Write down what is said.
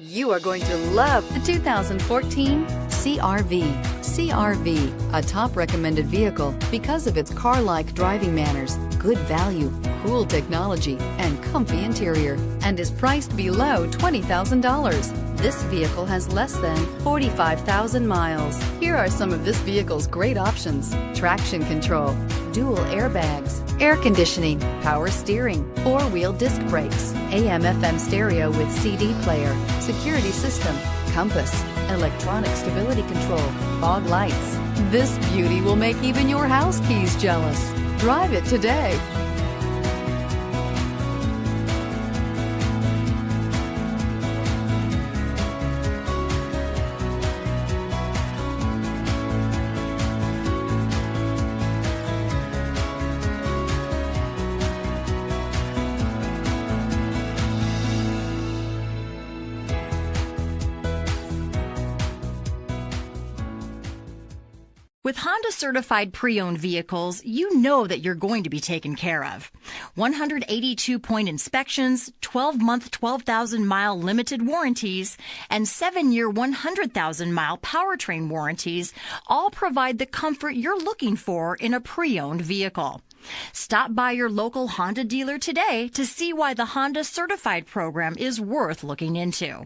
You are going to love the 2014 CR-V. CR-V, a top recommended vehicle because of its car-like driving manners, good value, cool technology, and comfy interior, and is priced below $20,000. This vehicle has less than 45,000 miles. Here are some of this vehicle's great options: traction control, dual airbags, air conditioning, power steering, four-wheel disc brakes, AM/FM stereo with CD player, security system, compass, electronic stability control, fog lights. This beauty will make even your house keys jealous. Drive it today. With Honda certified pre-owned vehicles, you know that you're going to be taken care of. 182-point inspections, 12-month, 12,000-mile limited warranties, and 7-year, 100,000-mile powertrain warranties all provide the comfort you're looking for in a pre-owned vehicle. Stop by your local Honda dealer today to see why the Honda certified program is worth looking into.